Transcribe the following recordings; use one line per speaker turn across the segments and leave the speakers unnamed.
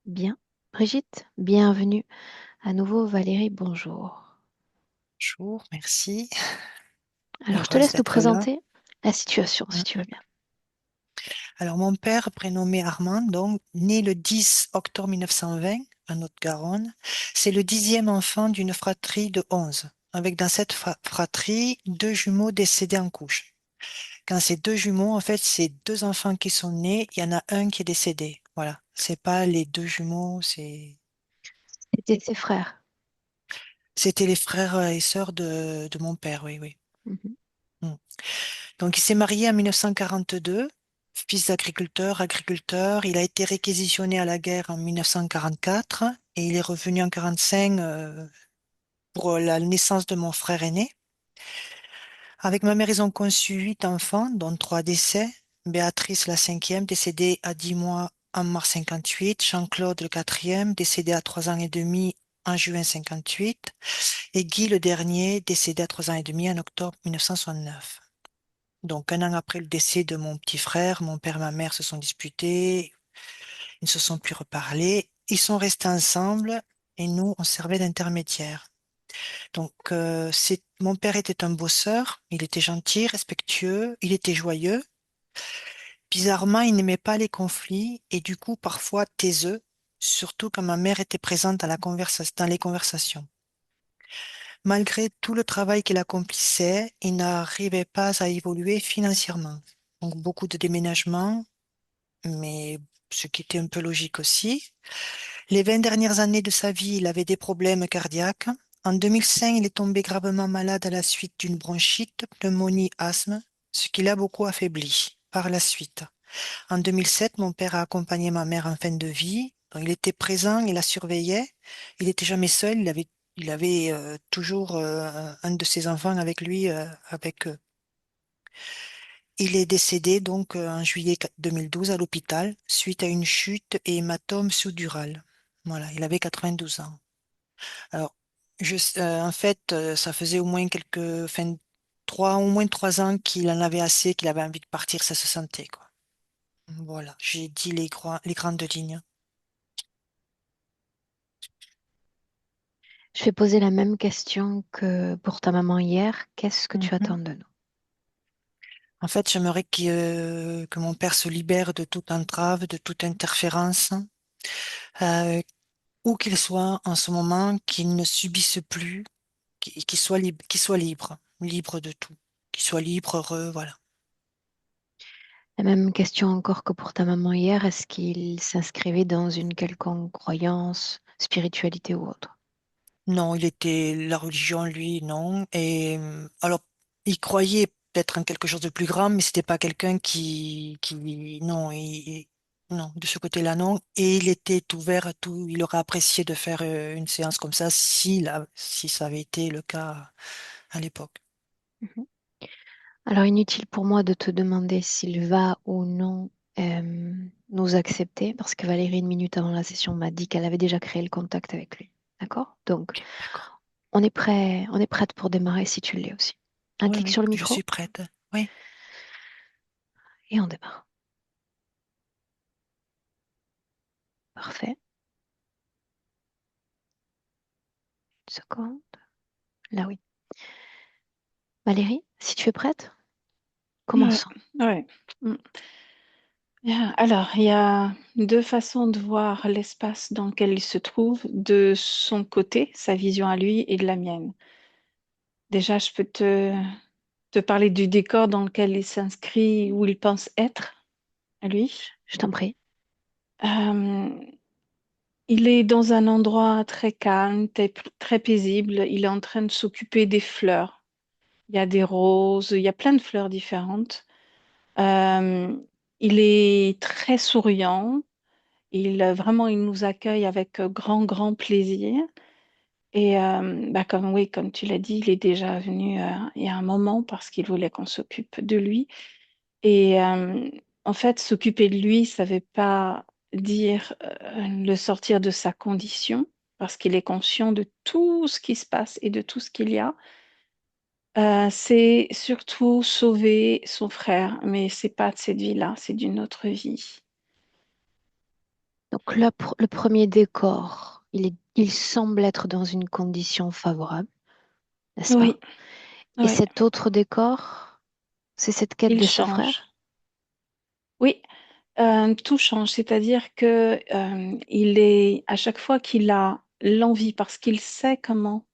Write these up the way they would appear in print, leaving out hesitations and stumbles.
Bien. Brigitte, bienvenue. À nouveau, Valérie, bonjour.
Bonjour, merci.
Alors, je te
Heureuse
laisse nous
d'être là.
présenter la situation, si tu veux
Mm.
bien.
Alors, mon père, prénommé Armand, donc, né le 10 octobre 1920 à Haute-Garonne, c'est le 10e enfant d'une fratrie de 11, avec dans cette fratrie deux jumeaux décédés en couche. Quand c'est deux jumeaux, en fait, c'est deux enfants qui sont nés, il y en a un qui est décédé. Voilà, c'est pas les deux jumeaux,
C'était ses frères.
c'était les frères et sœurs de mon père, oui, oui.
Mhm.
Mm. Donc, il s'est marié en 1942, fils d'agriculteur, agriculteur. Il a été réquisitionné à la guerre en 1944 et il est revenu en 45 pour la naissance de mon frère aîné. Avec ma mère, ils ont conçu 8 enfants, dont 3 décès. Béatrice, la cinquième, décédée à 10 mois en mars 58. Jean-Claude, le quatrième, décédé à 3 ans et demi en juin 58. Et Guy, le dernier, décédé à 3 ans et demi en octobre 1969. Donc, un an après le décès de mon petit frère, mon père et ma mère se sont disputés, ils ne se sont plus reparlés, ils sont restés ensemble et nous, on servait d'intermédiaire. Donc, mon père était un bosseur, il était gentil, respectueux, il était joyeux. Bizarrement, il n'aimait pas les conflits et du coup, parfois taiseux, surtout quand ma mère était présente dans les conversations. Malgré tout le travail qu'il accomplissait, il n'arrivait pas à évoluer financièrement. Donc, beaucoup de déménagements, mais ce qui était un peu logique aussi. Les 20 dernières années de sa vie, il avait des problèmes cardiaques. En 2005, il est tombé gravement malade à la suite d'une bronchite, pneumonie, asthme, ce qui l'a beaucoup affaibli par la suite. En 2007, mon père a accompagné ma mère en fin de vie. Donc, il était présent, il la surveillait. Il n'était jamais seul, il avait toujours un de ses enfants avec lui, avec eux. Il est décédé donc en juillet 2012 à l'hôpital suite à une chute et hématome sous-dural. Voilà, il avait 92 ans. Alors, en fait, ça faisait au moins 3 ans qu'il en avait assez, qu'il avait envie de partir, ça se sentait, quoi. Voilà, j'ai dit les grandes lignes.
Je vais poser la même question que pour ta maman hier. Qu'est-ce que tu
Mhm.
attends de nous?
En fait, j'aimerais que mon père se libère de toute entrave, de toute interférence, euh, où qu'il soit en ce moment, qu'il ne subisse plus, qu'il soit libre, libre de tout, qu'il soit libre, heureux, voilà.
La même question encore que pour ta maman hier. Est-ce qu'il s'inscrivait dans une quelconque croyance, spiritualité ou autre?
Non, il était la religion, lui, non. Et alors, il croyait peut-être en quelque chose de plus grand, mais c'était pas quelqu'un non, non, de ce côté-là, non. Et il était ouvert à tout. Il aurait apprécié de faire une séance comme ça si ça avait été le cas à l'époque.
Mhm. Alors, inutile pour moi de te demander s'il va ou non nous accepter, parce que Valérie, une minute avant la session, m'a dit qu'elle avait déjà créé le contact avec lui. D'accord? Donc,
Ok, d'accord.
on est prête pour démarrer si tu l'es aussi. Un
Oui,
clic
oui,
sur le
je
micro
suis prête. Oui.
et on démarre. Parfait. Une seconde. Là, oui. Valérie, si tu es prête,
Mm,
commençons.
ouais. Mm. Bien. Alors, il y a deux façons de voir l'espace dans lequel il se trouve, de son côté, sa vision à lui et de la mienne. Déjà, je peux te parler du décor dans lequel il s'inscrit, où il pense être, lui.
Je t'en prie.
Euh, il est dans un endroit très calme, très paisible. Il est en train de s'occuper des fleurs. Il y a des roses, il y a plein de fleurs différentes. Euh, il est très souriant. Vraiment, il nous accueille avec grand, grand plaisir. Et oui, comme tu l'as dit, il est déjà venu il y a un moment parce qu'il voulait qu'on s'occupe de lui. Et en fait, s'occuper de lui, ça ne veut pas dire le sortir de sa condition, parce qu'il est conscient de tout ce qui se passe et de tout ce qu'il y a. C'est surtout sauver son frère, mais c'est pas de cette vie-là, c'est d'une autre vie.
Donc là, le premier décor, il semble être dans une condition favorable, n'est-ce pas?
Oui,
Et
oui,
cet autre décor, c'est cette quête
il
de ce
change.
frère?
Oui, tout change, c'est-à-dire que il est à chaque fois qu'il a l'envie, parce qu'il sait comment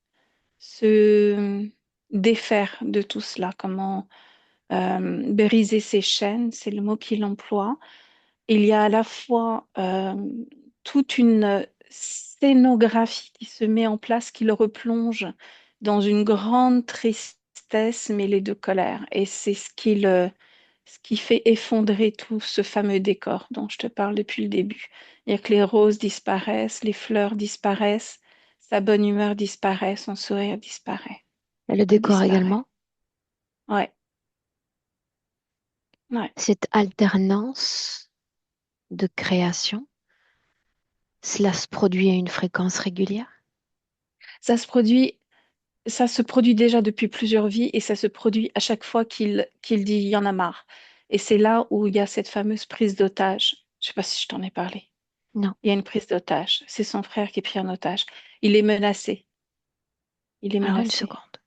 se défaire de tout cela, comment briser ses chaînes, c'est le mot qu'il emploie. Il y a à la fois toute une scénographie qui se met en place, qui le replonge dans une grande tristesse mêlée de colère. Et c'est ce qui fait effondrer tout ce fameux décor dont je te parle depuis le début. Il y a que les roses disparaissent, les fleurs disparaissent, sa bonne humeur disparaît, son sourire disparaît.
Et le
Tout
décor
disparaît.
également?
Ouais, ouais.
Cette alternance de création, cela se produit à une fréquence régulière?
Ça se produit Ça se produit déjà depuis plusieurs vies et ça se produit à chaque fois qu'il dit il y en a marre. Et c'est là où il y a cette fameuse prise d'otage. Je sais pas si je t'en ai parlé.
Non.
Il y a une prise d'otage. C'est son frère qui est pris en otage. Il est menacé. Il est
Alors une
menacé.
seconde.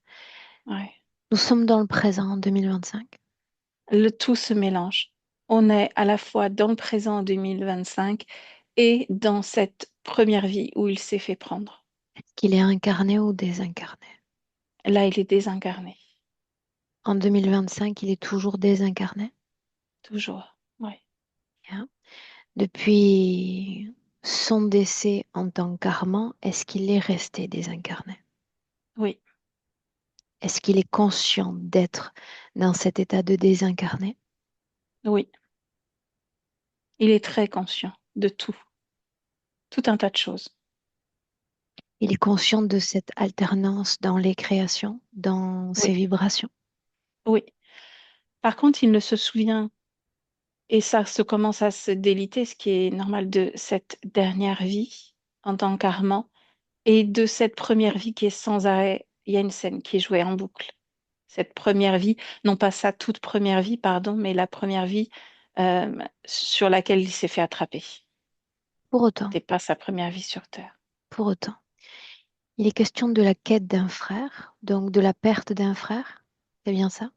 Ouais.
Nous sommes dans le présent en 2025.
Le tout se mélange. On est à la fois dans le présent en 2025 et dans cette première vie où il s'est fait prendre.
Qu'il est incarné ou désincarné?
Là, il est désincarné.
En 2025, il est toujours désincarné.
Toujours. Ouais.
Hein. Depuis son décès en tant qu'Armand, est-ce qu'il est resté désincarné?
Oui.
Est-ce qu'il est conscient d'être dans cet état de désincarné?
Oui. Il est très conscient de tout. Tout un tas de choses.
Il est conscient de cette alternance dans les créations, dans ses
Oui,
vibrations.
oui. Par contre, il ne se souvient, et ça se commence à se déliter, ce qui est normal de cette dernière vie en tant qu'Armand, et de cette première vie qui est sans arrêt. Il y a une scène qui est jouée en boucle. Cette première vie, non pas sa toute première vie, pardon, mais la première vie sur laquelle il s'est fait attraper.
Pour autant,
C'était pas sa première vie sur Terre.
pour autant, il est question de la quête d'un frère, donc de la perte d'un frère. C'est bien ça?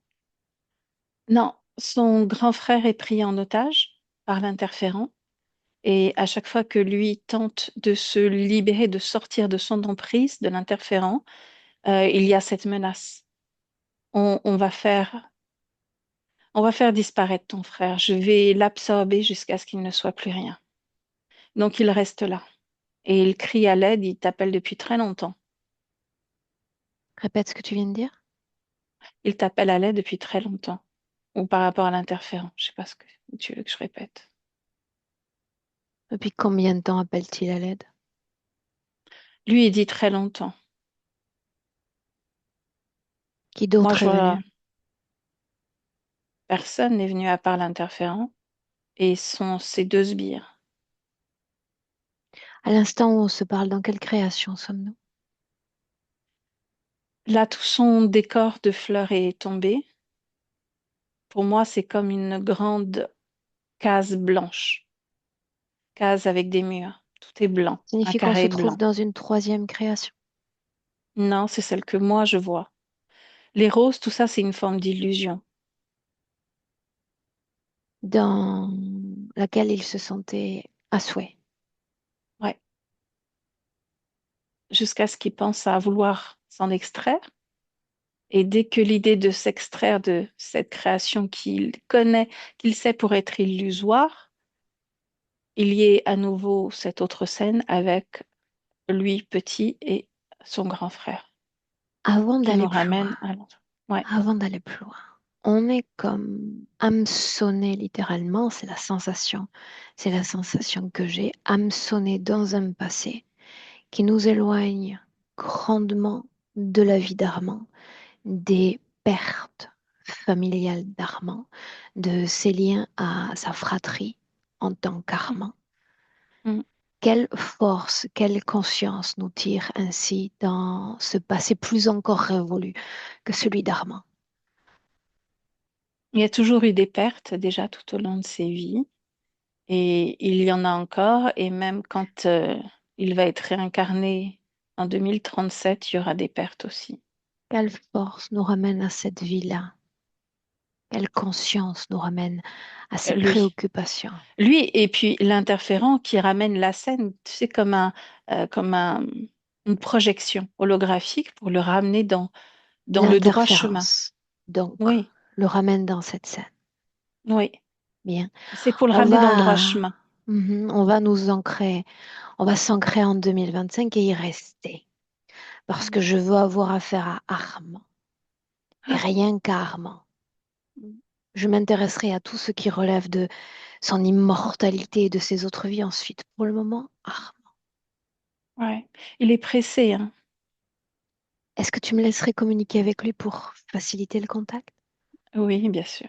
Non, son grand frère est pris en otage par l'interférent. Et à chaque fois que lui tente de se libérer, de sortir de son emprise, de l'interférent, il y a cette menace. On on va faire disparaître ton frère. Je vais l'absorber jusqu'à ce qu'il ne soit plus rien. Donc il reste là. Et il crie à l'aide, il t'appelle depuis très longtemps.
Répète ce que tu viens de dire.
Il t'appelle à l'aide depuis très longtemps. Ou par rapport à l'interférent. Je sais pas ce que tu veux que je répète.
Depuis combien de temps appelle-t-il à l'aide?
Lui, il dit très longtemps.
Qui
Moi,
d'autre
je
est venu?
vois personne n'est venu à part l'interférent et ses deux sbires.
À l'instant où on se parle, dans quelle création sommes-nous?
Là, tout son décor de fleurs est tombé. Pour moi, c'est comme une grande case blanche, case avec des murs. Tout est blanc,
Ça
un
signifie qu'on se
carré
trouve
blanc.
dans une troisième création.
Non, c'est celle que moi je vois. Les roses, tout ça, c'est une forme d'illusion.
Dans laquelle il se sentait à souhait.
Ouais. Jusqu'à ce qu'il pense à vouloir s'en extraire. Et dès que l'idée de s'extraire de cette création qu'il connaît, qu'il sait pour être illusoire, il y ait à nouveau cette autre scène avec lui petit et son grand frère
Avant
qui
d'aller
nous
plus loin,
ramène à l'autre. Ouais.
avant d'aller plus loin, on est comme hameçonné littéralement, c'est la sensation. C'est la sensation que j'ai, hameçonné dans un passé qui nous éloigne grandement de la vie d'Armand, des pertes familiales d'Armand, de ses liens à sa fratrie en tant qu'Armand.
Mm.
Quelle force, quelle conscience nous tire ainsi dans ce passé plus encore révolu que celui d'Armand?
Il y a toujours eu des pertes déjà tout au long de ses vies. Et il y en a encore, et même quand il va être réincarné en 2037, il y aura des pertes aussi.
Quelle force nous ramène à cette vie-là? Quelle conscience nous ramène à ces
Lui.
préoccupations?
Lui, et puis l'interférent qui ramène la scène, tu sais, comme une projection holographique pour le ramener dans le droit chemin.
L'interférence, donc,
Oui,
le ramène dans cette scène.
oui.
Bien.
C'est pour le
On
ramener dans le droit
va,
chemin.
on va nous ancrer, on va s'ancrer en 2025 et y rester. Parce que je veux avoir affaire à Armand. Et
Ah,
rien qu'à Armand. Je m'intéresserai à tout ce qui relève de son immortalité et de ses autres vies ensuite. Pour le moment, Armand.
ouais. Il est pressé, hein.
Est-ce que tu me laisserais communiquer avec lui pour faciliter le contact?
Oui, bien sûr.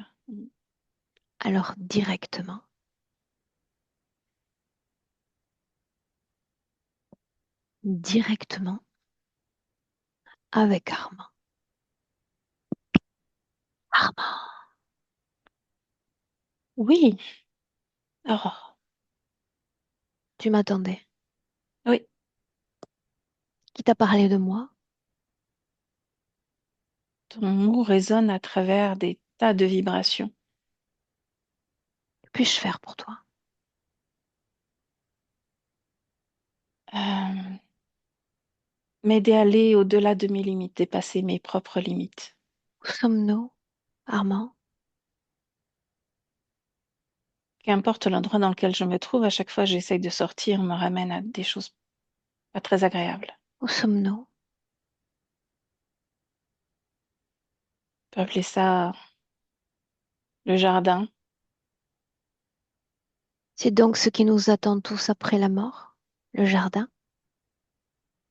Alors, directement. Directement avec Armand. Armand,
Oui. Oh,
tu m'attendais.
oui.
Qui t'a parlé de moi?
Ton mot résonne à travers des tas de vibrations.
Que puis-je faire pour toi?
Euh, M'aider à aller au-delà de mes limites, dépasser mes propres limites.
Où sommes-nous, Armand?
Qu'importe l'endroit dans lequel je me trouve, à chaque fois que j'essaye de sortir, me ramène à des choses pas très agréables.
Où sommes-nous?
On peut appeler ça le jardin.
C'est donc ce qui nous attend tous après la mort? Le jardin?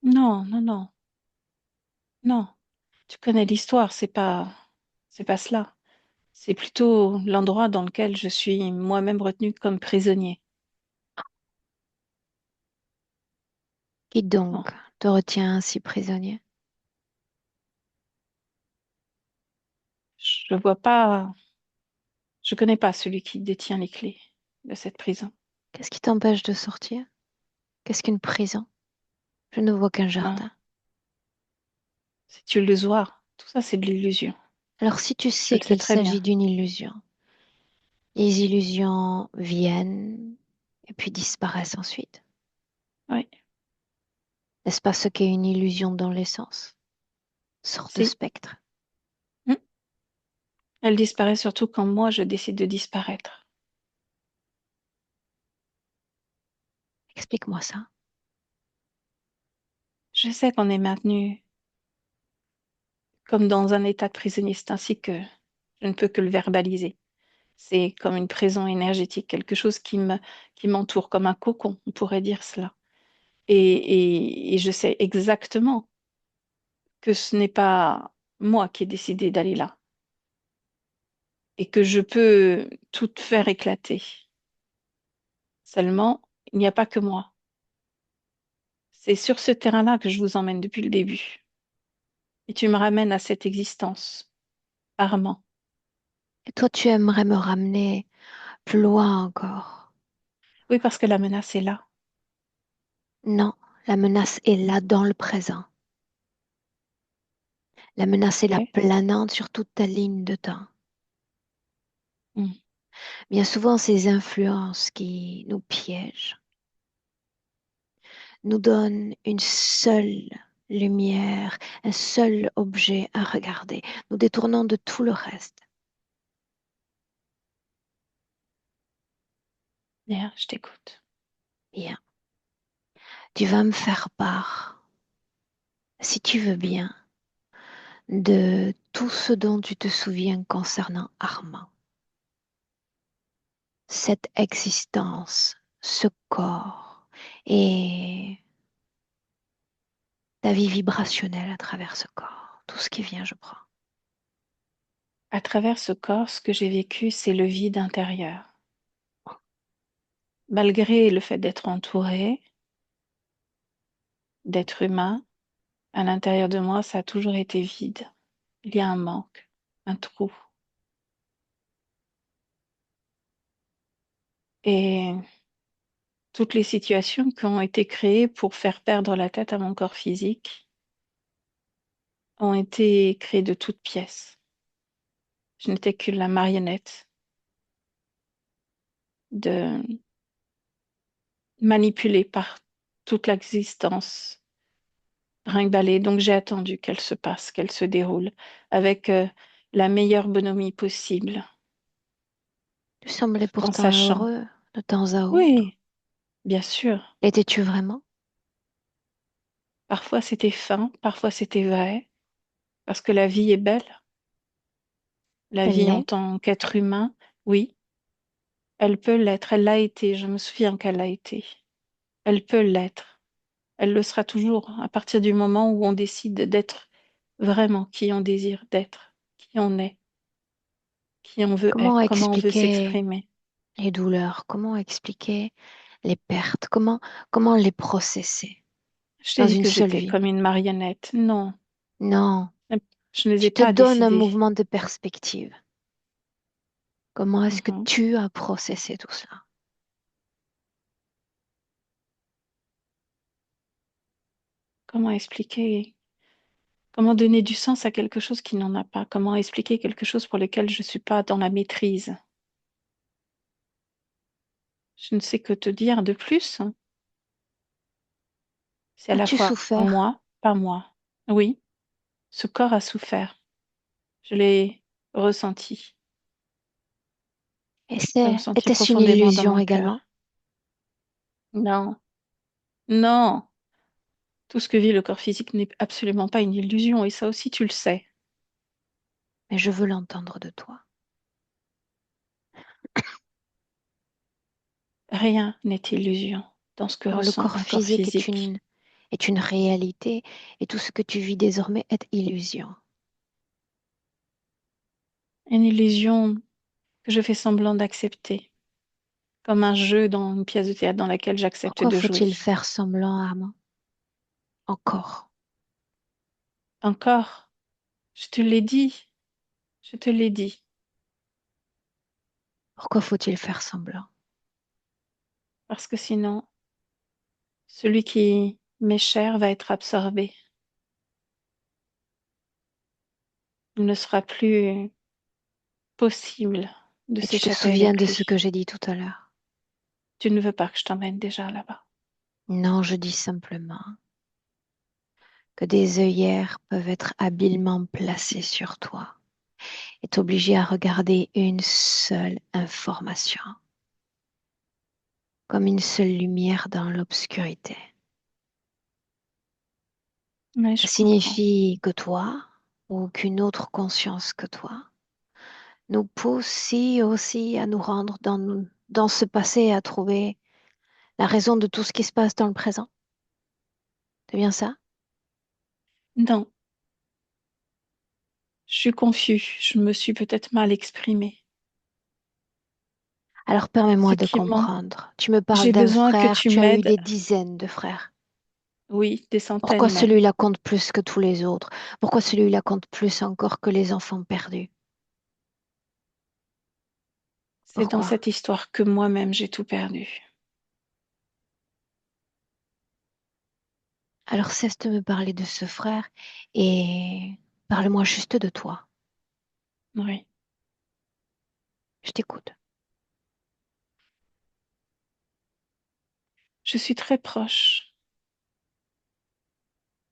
Non, non, non, non. Tu connais l'histoire, c'est pas cela. C'est plutôt l'endroit dans lequel je suis moi-même retenue comme prisonnier.
Qui
Non,
donc te retient ainsi prisonnier?
je vois pas, je connais pas celui qui détient les clés de cette prison.
Qu'est-ce qui t'empêche de sortir? Qu'est-ce qu'une prison? Je ne vois qu'un
Non,
jardin.
c'est illusoire. Tout ça, c'est de l'illusion.
Alors si tu
Je
sais
le sais
qu'il
très bien.
s'agit d'une illusion, les illusions viennent et puis disparaissent ensuite.
Oui,
N'est-ce pas ce qu'est une illusion dans l'essence? Sorte de
si.
spectre.
Hmm. Elle disparaît surtout quand moi, je décide de disparaître.
Explique-moi ça.
Je sais qu'on est maintenu comme dans un état de prisonnier, c'est ainsi que je ne peux que le verbaliser. C'est comme une prison énergétique, quelque chose qui m'entoure, comme un cocon, on pourrait dire cela. Et je sais exactement que ce n'est pas moi qui ai décidé d'aller là et que je peux tout faire éclater. Seulement, il n'y a pas que moi. C'est sur ce terrain-là que je vous emmène depuis le début. Et tu me ramènes à cette existence, Armand.
Et toi, tu aimerais me ramener plus loin encore.
Oui, parce que la menace est là.
Non, la menace est là dans le présent. La menace est là
Ok.
planante sur toute ta ligne de temps.
Mm.
Bien souvent, ces influences qui nous piègent nous donnent une seule lumière, un seul objet à regarder, nous détournons de tout le reste.
Bien, je t'écoute.
Bien, tu vas me faire part, si tu veux bien, de tout ce dont tu te souviens concernant Armand. Cette existence, ce corps et ta vie vibrationnelle à travers ce corps, tout ce qui vient, je prends.
À travers ce corps, ce que j'ai vécu, c'est le vide intérieur. Malgré le fait d'être entouré, d'être humain, à l'intérieur de moi, ça a toujours été vide. Il y a un manque, un trou. Et toutes les situations qui ont été créées pour faire perdre la tête à mon corps physique ont été créées de toutes pièces. Je n'étais que la marionnette de manipulée par toute l'existence brinque-ballée. Donc j'ai attendu qu'elle se passe, qu'elle se déroule avec la meilleure bonhomie possible,
Tu semblais
tout en
pourtant
sachant.
heureux de temps à autre.
Oui, bien sûr.
L'étais-tu vraiment?
Parfois c'était fin, parfois c'était vrai, parce que la vie est belle. La
Elle
vie en
l'est.
tant qu'être humain, oui, elle peut l'être. Elle l'a été. Je me souviens qu'elle l'a été. Elle peut l'être. Elle le sera toujours à partir du moment où on décide d'être vraiment qui on désire d'être, qui on est, qui on veut
Comment
être, comment on veut
expliquer
s'exprimer.
les douleurs? Comment expliquer les pertes? Comment les processer
Je t'ai
dans
dit
une
que
seule
j'étais
vie?
comme une marionnette. Non,
Non,
je ne les
je
ai
te
pas
donne un
décidées.
mouvement de perspective. Comment est-ce que
Mhm.
tu as processé tout cela?
Comment expliquer, comment donner du sens à quelque chose qui n'en a pas? Comment expliquer quelque chose pour lequel je ne suis pas dans la maîtrise? Je ne sais que te dire de plus. C'est à la
As-tu
fois
souffert?
moi, pas moi. Oui, ce corps a souffert. Je l'ai ressenti.
Et
Je l'ai ressenti
était-ce une
profondément dans
illusion
mon
également?
cœur. Non, non. Tout ce que vit le corps physique n'est absolument pas une illusion, et ça aussi tu le sais.
Mais je veux l'entendre de toi.
Rien n'est illusion dans ce que
Alors le
ressent
corps
un corps
physique
physique.
est une réalité et tout ce que tu vis désormais est illusion.
Une illusion que je fais semblant d'accepter, comme un jeu dans une pièce de théâtre dans laquelle j'accepte
Pourquoi
de jouer.
faut-il faire semblant, Armand? Encore.
Encore, je te l'ai dit, je te l'ai dit,
Pourquoi faut-il faire semblant?
parce que sinon, celui qui m'est cher va être absorbé. Il ne sera plus possible de
Et tu te
s'échapper
souviens
avec
de ce que
lui.
j'ai dit tout à l'heure?
Tu ne veux pas que je t'emmène déjà là-bas.
Non, je dis simplement que des œillères peuvent être habilement placées sur toi et t'obliger à regarder une seule information, comme une seule lumière dans l'obscurité.
Mais
Ça
je comprends.
signifie que toi, ou aucune autre conscience que toi, nous pousse aussi à nous rendre dans ce passé et à trouver la raison de tout ce qui se passe dans le présent. C'est bien ça?
Non, je suis confus. Je me suis peut-être mal exprimée.
Alors
Ce
permets-moi de
qui manque,
comprendre. Tu me parles
j'ai
d'un
besoin que
frère,
tu
tu as eu
m'aides.
des dizaines de frères.
Oui, des
Pourquoi
centaines même.
celui-là compte plus que tous les autres? Pourquoi celui-là compte plus encore que les enfants perdus?
C'est dans
Pourquoi?
cette histoire que moi-même j'ai tout perdu.
Alors cesse de me parler de ce frère et parle-moi juste de toi.
Oui.
Je t'écoute.
Je suis très proche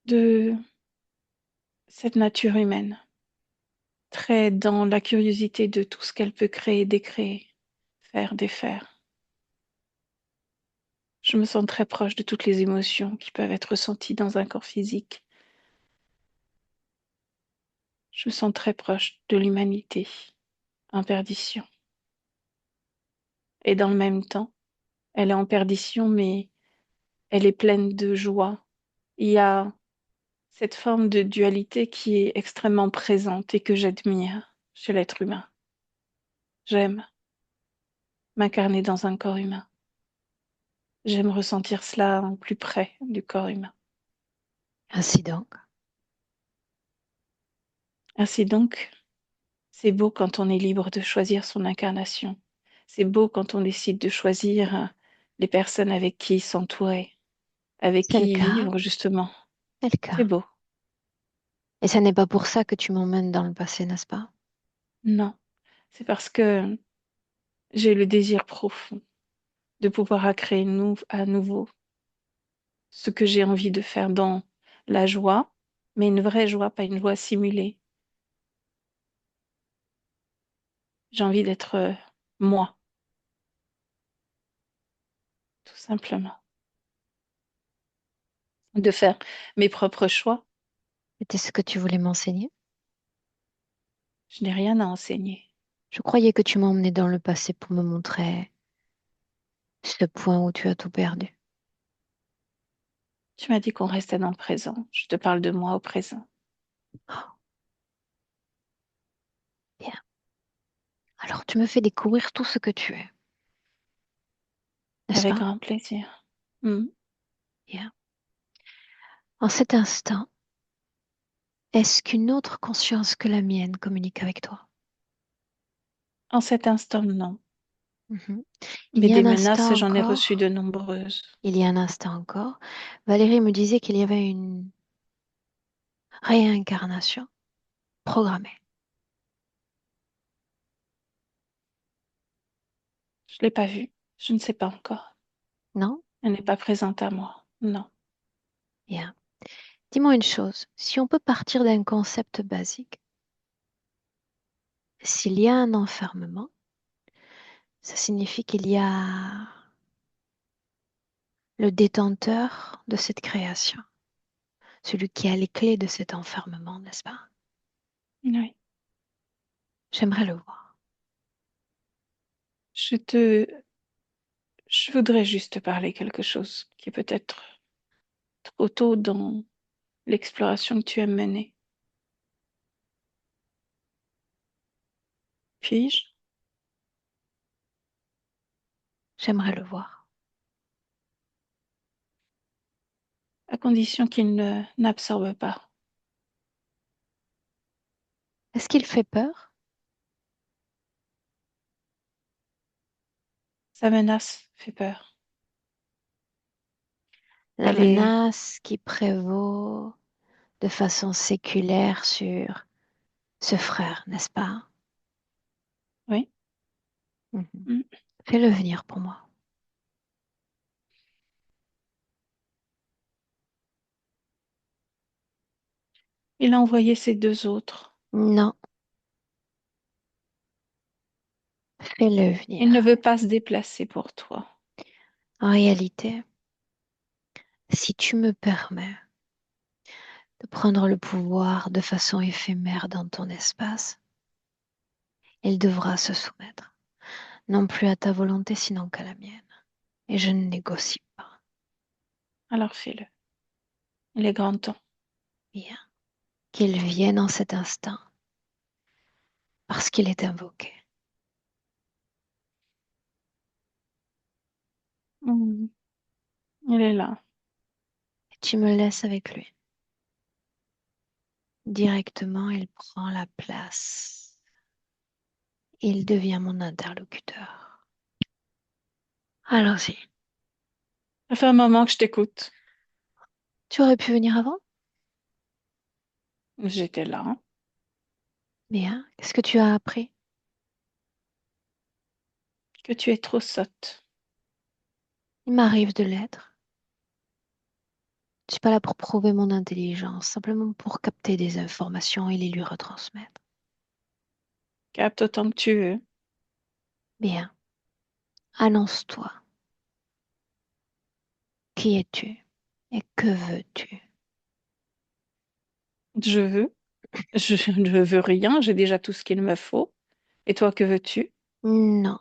de cette nature humaine, très dans la curiosité de tout ce qu'elle peut créer, décréer, faire, défaire. Je me sens très proche de toutes les émotions qui peuvent être ressenties dans un corps physique. Je me sens très proche de l'humanité en perdition. Et dans le même temps, elle est en perdition, mais elle est pleine de joie. Il y a cette forme de dualité qui est extrêmement présente et que j'admire chez l'être humain. J'aime m'incarner dans un corps humain. J'aime ressentir cela en plus près du corps humain.
Ainsi donc,
Ainsi donc, c'est beau quand on est libre de choisir son incarnation, C'est beau quand on décide de choisir les personnes avec qui s'entourer, avec
C'est le
qui
cas,
vivre, justement.
c'est le
C'est
cas.
beau.
Et ce n'est pas pour ça que tu m'emmènes dans le passé, n'est-ce pas?
Non, c'est parce que j'ai le désir profond de pouvoir créer à nouveau ce que j'ai envie de faire dans la joie, mais une vraie joie, pas une joie simulée. J'ai envie d'être moi, tout simplement. De faire mes propres choix.
C'était ce que tu voulais m'enseigner?
Je n'ai rien à enseigner.
Je croyais que tu m'emmenais dans le passé pour me montrer ce point où tu as tout perdu.
Tu m'as dit qu'on restait dans le présent. Je te parle de moi au présent.
Oh, bien. Alors tu me fais découvrir tout ce que tu es, n'est-ce
Avec
pas?
grand plaisir. Hmm.
Bien. En cet instant, est-ce qu'une autre conscience que la mienne communique avec toi?
En cet instant, non.
Mhm. Il
Mais
y a
des
un
menaces,
instant
j'en ai reçu de
encore,
nombreuses.
il y a un instant encore, Valérie me disait qu'il y avait une réincarnation programmée.
Je ne l'ai pas vue. Je ne sais pas encore.
Non?
Elle n'est pas présente à moi. Non.
Bien. Dis-moi une chose, si on peut partir d'un concept basique, s'il y a un enfermement, ça signifie qu'il y a le détenteur de cette création, celui qui a les clés de cet enfermement, n'est-ce pas?
Oui.
J'aimerais le voir.
Je te... Je voudrais juste te parler quelque chose qui est peut-être trop tôt dans l'exploration que tu aimes mener. Puis-je?
J'aimerais le voir.
À condition qu'il ne n'absorbe pas.
Est-ce qu'il fait peur?
Sa menace fait peur.
La
Elle est...
menace qui prévaut de façon séculaire sur ce frère, n'est-ce pas?
Oui.
Mhm.
Mm.
Fais-le venir pour moi.
Il a envoyé ses deux autres.
Non, fais-le
Il ne
venir.
veut pas se déplacer pour toi.
En réalité, si tu me permets de prendre le pouvoir de façon éphémère dans ton espace, il devra se soumettre, non plus à ta volonté, sinon qu'à la mienne. Et je ne négocie pas.
Alors fais-le. Il est grand temps.
Bien. Qu'il vienne en cet instant, parce qu'il est invoqué.
Mm. Il est là.
Et tu me laisses avec lui. Directement, il prend la place. Il devient mon interlocuteur. Allons-y.
Ça fait un moment que je t'écoute.
Tu aurais pu venir avant?
J'étais là.
Bien. Qu'est-ce que tu as appris?
Que tu es trop sotte.
Il m'arrive de l'être. Je suis pas là pour prouver mon intelligence, simplement pour capter des informations et les lui retransmettre.
Capte autant que tu veux.
Bien. Annonce-toi. Qui es-tu? Et que veux-tu?
Je veux. Je ne veux rien. J'ai déjà tout ce qu'il me faut. Et toi, que veux-tu?
Non.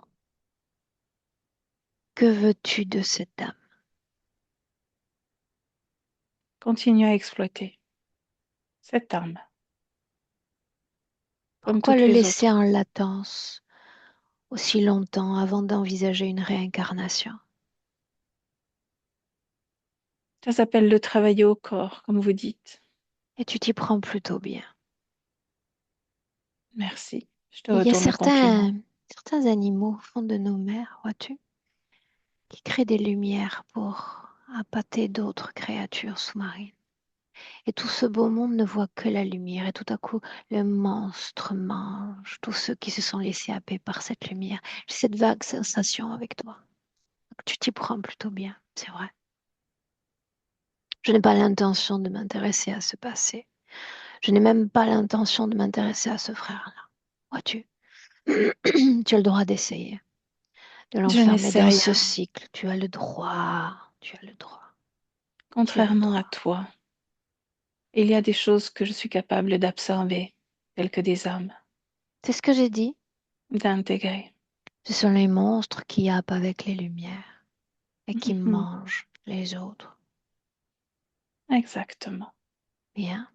Que veux-tu de cette âme?
Continue à exploiter cette âme, comme
Pourquoi
toutes
le
les
laisser
autres.
en latence aussi longtemps avant d'envisager une réincarnation?
Ça s'appelle le travailler au corps, comme vous dites.
Et tu t'y prends plutôt bien.
Merci. Je te
Il y a
retourne le compliment.
Certains animaux font de nos mers, vois-tu, qui créent des lumières pour appâter d'autres créatures sous-marines. Et tout ce beau monde ne voit que la lumière. Et tout à coup, le monstre mange tous ceux qui se sont laissés happer par cette lumière. J'ai cette vague sensation avec toi. Tu t'y prends plutôt bien, c'est vrai. Je n'ai pas l'intention de m'intéresser à ce passé. Je n'ai même pas l'intention de m'intéresser à ce frère-là. Vois-tu, tu as le droit d'essayer, de
Je ne
l'enfermer
sais
dans ce
rien,
cycle. Tu as le droit. Tu as le droit. Tu as le
contrairement à
droit.
toi. Il y a des choses que je suis capable d'absorber, telles que des âmes,
C'est ce que j'ai dit.
d'intégrer.
Ce sont les monstres qui happent avec les lumières et qui
Mhm.
mangent les autres.
Exactement.
Bien.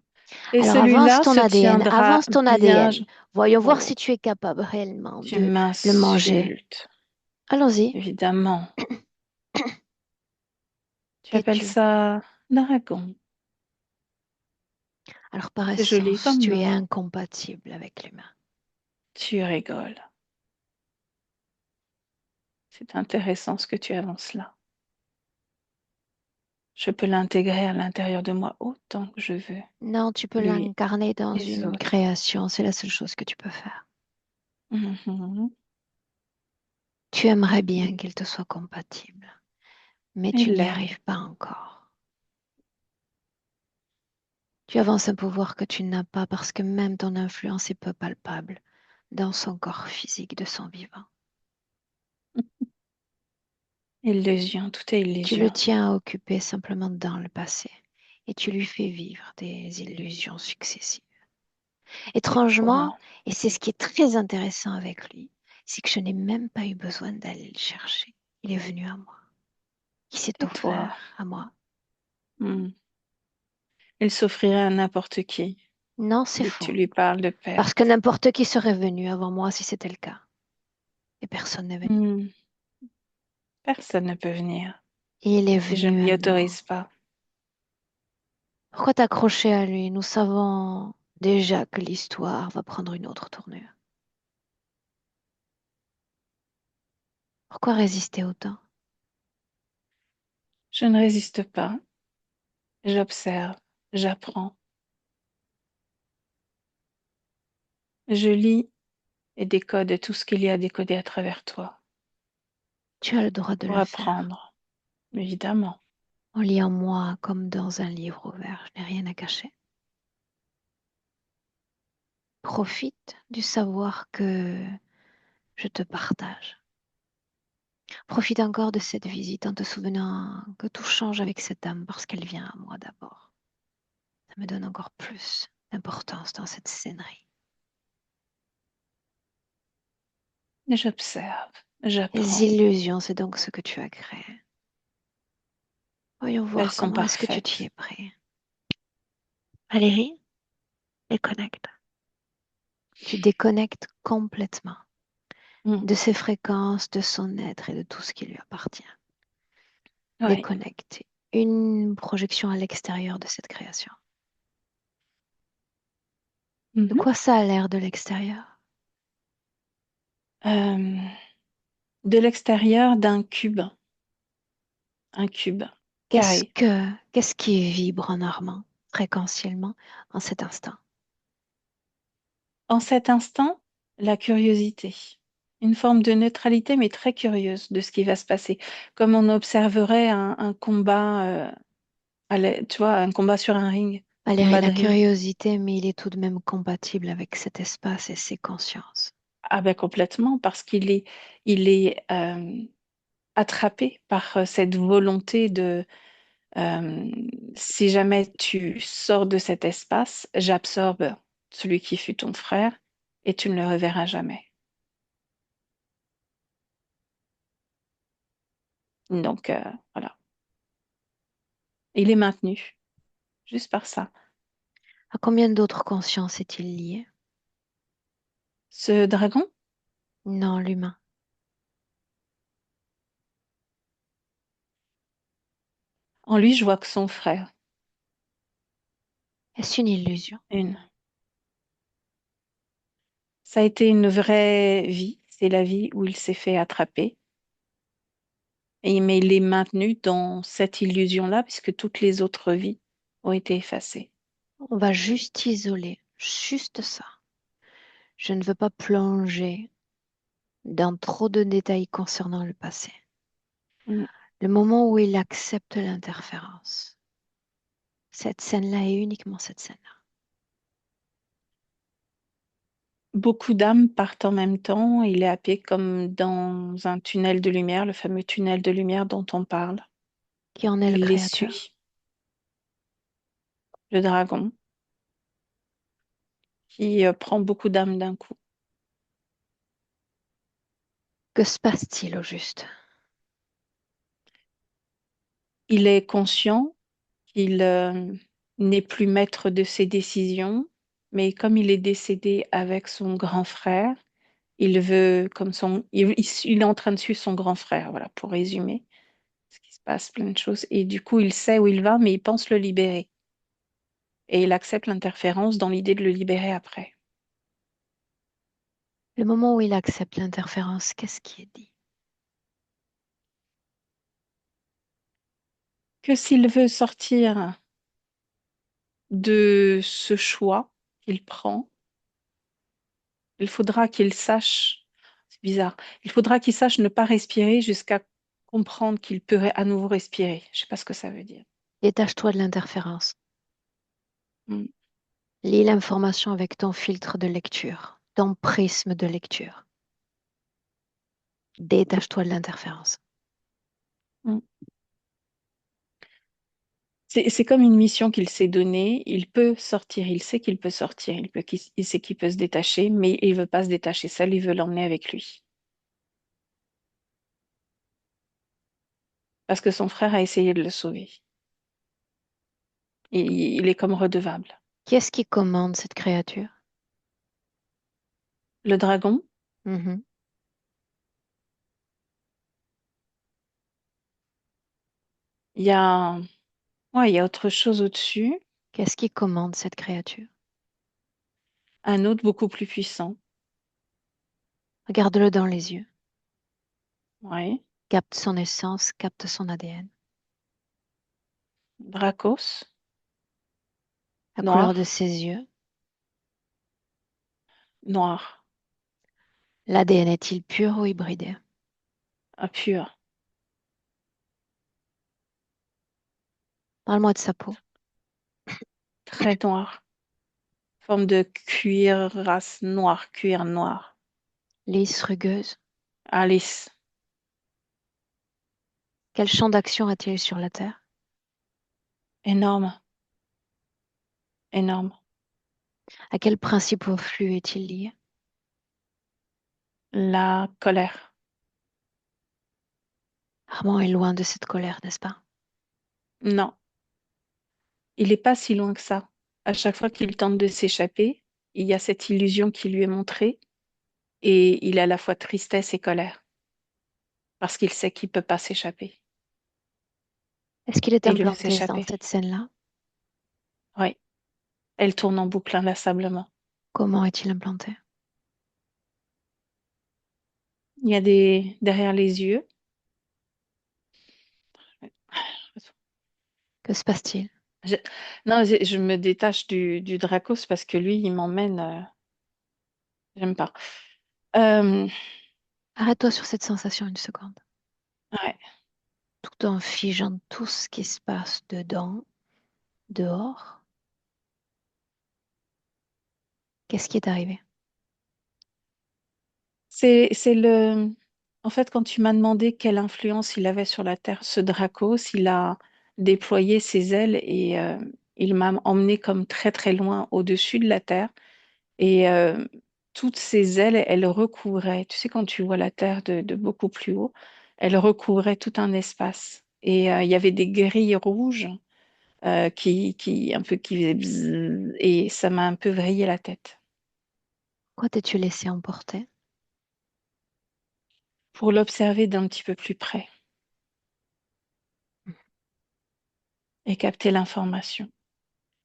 Et
Alors avance
celui-là
ton
se
ADN,
tiendra
avance ton
bien.
ADN. Voyons voir
Oh,
si tu es capable réellement
tu
de le manger.
m'insultes,
Allons-y.
évidemment. Tu appelles
Qu'es-tu?
ça dragon.
Alors par
C'est joli
essence,
comme
tu es
nom.
incompatible avec l'humain.
Tu rigoles. C'est intéressant ce que tu avances là. Je peux l'intégrer à l'intérieur de moi autant que je veux.
Non, tu peux
Lui,
l'incarner dans
les
une
autres.
création. C'est la seule chose que tu peux faire.
Mhm.
Tu aimerais bien qu'il te soit compatible, mais tu
Il
n'y
l'est.
arrives pas encore. Tu avances un pouvoir que tu n'as pas parce que même ton influence est peu palpable dans son corps physique de son vivant.
Illusion, tout est
Tu le
illusion.
tiens occupé simplement dans le passé et tu lui fais vivre des illusions successives.
C'est
Étrangement,
comment?
et c'est ce qui est très intéressant avec lui, c'est que je n'ai même pas eu besoin d'aller le chercher. Il est venu à moi. Il s'est
Et toi?
offert à moi.
Hmm. Il s'offrirait à n'importe qui
Non, c'est
dès que tu
faux.
lui parles de
Parce que
perte.
n'importe qui serait venu avant moi si c'était le cas. Et personne n'est venu.
Hmm. Personne ne peut venir
Et il est
si je ne
venu
m'y
à nous.
autorise pas.
Pourquoi t'accrocher à lui? Nous savons déjà que l'histoire va prendre une autre tournure. Pourquoi résister autant?
Je ne résiste pas. J'observe, j'apprends, je lis et décode tout ce qu'il y a à décoder à travers toi
Tu as le droit de
pour
le faire.
apprendre, évidemment.
On lit en moi comme dans un livre ouvert. Je n'ai rien à cacher. Profite du savoir que je te partage. Profite encore de cette visite en te souvenant que tout change avec cette âme parce qu'elle vient à moi d'abord. Ça me donne encore plus d'importance dans cette scénerie.
J'observe,
Les
j'apprends.
illusions, c'est donc ce que tu as créé. Voyons
Elles
voir
sont
comment est-ce que tu t'y
parfaites.
es pris. Valérie, déconnecte. Tu déconnectes complètement
Hmm.
de ses fréquences, de son être et de tout ce qui lui appartient.
Oui.
Déconnecte. Une projection à l'extérieur de cette création. De
Mhm.
quoi ça a l'air de l'extérieur?
Euh, de l'extérieur d'un cube, un cube carré.
Qu'est-ce qui vibre en Armand, fréquentiellement, en cet instant?
En cet instant, la curiosité. Une forme de neutralité, mais très curieuse de ce qui va se passer. Comme on observerait un combat, tu vois, un combat sur un ring,
Valérie,
combat de
la
ring.
curiosité, mais il est tout de même compatible avec cet espace et ses consciences.
Ah ben complètement, parce qu'il est attrapé par cette volonté de, euh, si jamais tu sors de cet espace, j'absorbe celui qui fut ton frère et tu ne le reverras jamais. Donc voilà, il est maintenu juste par ça.
À combien d'autres consciences est-il lié?
Ce dragon,
Non, l'humain.
en lui, je vois que son frère.
Est-ce une illusion?
Une. Ça a été une vraie vie, c'est la vie où il s'est fait attraper. Mais il est maintenu dans cette illusion-là, puisque toutes les autres vies ont été effacées.
On va juste isoler, juste ça. Je ne veux pas plonger dans trop de détails concernant le passé.
Mm.
Le moment où il accepte l'interférence. Cette scène-là et uniquement cette scène-là.
Beaucoup d'âmes partent en même temps. Il est happé comme dans un tunnel de lumière, le fameux tunnel de lumière dont on parle.
Qui en est le
Il les
créateur?
suit. Le dragon, qui prend beaucoup d'âmes d'un coup.
Que se passe-t-il au juste?
Il est conscient qu'il n'est plus maître de ses décisions, mais comme il est décédé avec son grand frère, il veut, comme il est en train de suivre son grand frère, voilà, pour résumer ce qui se passe, plein de choses. Et du coup, il sait où il va, mais il pense le libérer. Et il accepte l'interférence dans l'idée de le libérer après.
Le moment où il accepte l'interférence, qu'est-ce qui est dit?
Que s'il veut sortir de ce choix qu'il prend, il faudra qu'il sache, c'est bizarre, il faudra qu'il sache ne pas respirer jusqu'à comprendre qu'il peut à nouveau respirer. Je sais pas ce que ça veut dire.
Détache-toi de l'interférence.
Mm.
Lis l'information avec ton filtre de lecture, ton prisme de lecture. Détache-toi de l'interférence.
Mm. C'est comme une mission qu'il s'est donnée. Il peut sortir, il sait qu'il peut sortir, il sait qu'il peut se détacher, mais il veut pas se détacher seul, il veut l'emmener avec lui. Parce que son frère a essayé de le sauver. Il est comme redevable.
Qui est-ce qui commande cette créature?
Le dragon,
Mhm.
il y a, ouais, il y a autre chose au-dessus,
Qu'est-ce qui commande cette créature?
un autre beaucoup plus puissant.
Regarde-le dans les yeux.
Ouais.
Capte son essence, capte son ADN.
Dracos,
La couleur
noir,
de ses yeux.
noir,
L'ADN est-il pur ou hybridé?
impur,
Parle-moi de sa peau.
très noir, forme de cuirasse noire, cuir noir.
Lisse, rugueuse.
Alice,
Quel champ d'action a-t-il sur la Terre?
énorme, énorme.
À quel principe au flux est-il lié?
La colère,
Armand est loin de cette colère, n'est-ce pas?
non, il n'est pas si loin que ça. À chaque fois qu'il tente de s'échapper, il y a cette illusion qui lui est montrée et il a à la fois tristesse et colère parce qu'il sait qu'il ne peut pas s'échapper.
Est-ce qu'il est
Et il veut
implanté dans
s'échapper.
cette scène-là?
Oui, elle tourne en boucle inlassablement.
Comment est-il implanté?
Il y a des derrière les yeux.
Que se passe-t-il?
Je- Non, je me détache du Dracos parce que lui, il m'emmène. J'aime pas. Euh,
Arrête-toi sur cette sensation une seconde.
ouais.
Tout en figeant tout ce qui se passe dedans, dehors. Qu'est-ce qui est arrivé?
C'est le. En fait, quand tu m'as demandé quelle influence il avait sur la Terre, ce Dracos, il a déployé ses ailes et il m'a emmené comme très très loin au-dessus de la Terre. Et toutes ces ailes, elles recouvraient, tu sais, quand tu vois la Terre de beaucoup plus haut, elles recouvraient tout un espace. Et il y avait des grilles rouges un peu qui faisaient bzzz, et ça m'a un peu vrillé la tête.
Pourquoi t'es-tu laissé emporter?
Pour l'observer d'un petit peu plus près et capter l'information.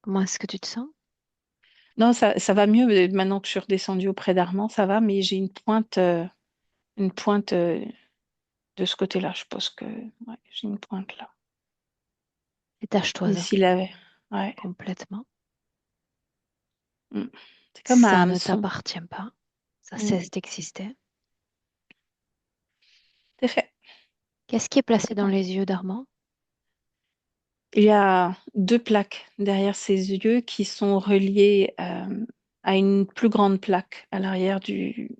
Comment est-ce que tu te sens?
Non, ça va mieux maintenant que je suis redescendue auprès d'Armand, ça va, mais j'ai une pointe. une pointe de ce côté-là. Je pense que ouais, j'ai une pointe là.
Détache-toi
Comme s'il avait. Ouais.
complètement.
Mm. C'est comme un
Ça ne
hameçon.
t'appartient pas. Ça
Mm.
cesse d'exister.
C'est fait.
Qu'est-ce qui est placé
C'est
dans
bon.
les yeux d'Armand?
Il y a deux plaques derrière ses yeux qui sont reliées à une plus grande plaque à l'arrière du, on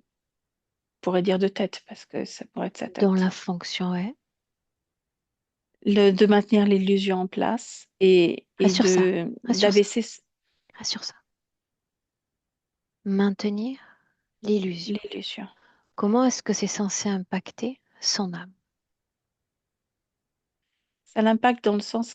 pourrait dire de tête, parce que ça pourrait être sa
Dont la
tête.
fonction est.
De maintenir l'illusion en place et
Reste sur ça.
de
Reste sur ça.
d'abaisser
Reste sur ça. Maintenir l'illusion.
l'illusion.
Comment est-ce que c'est censé impacter son âme?
Ça l'impacte dans le sens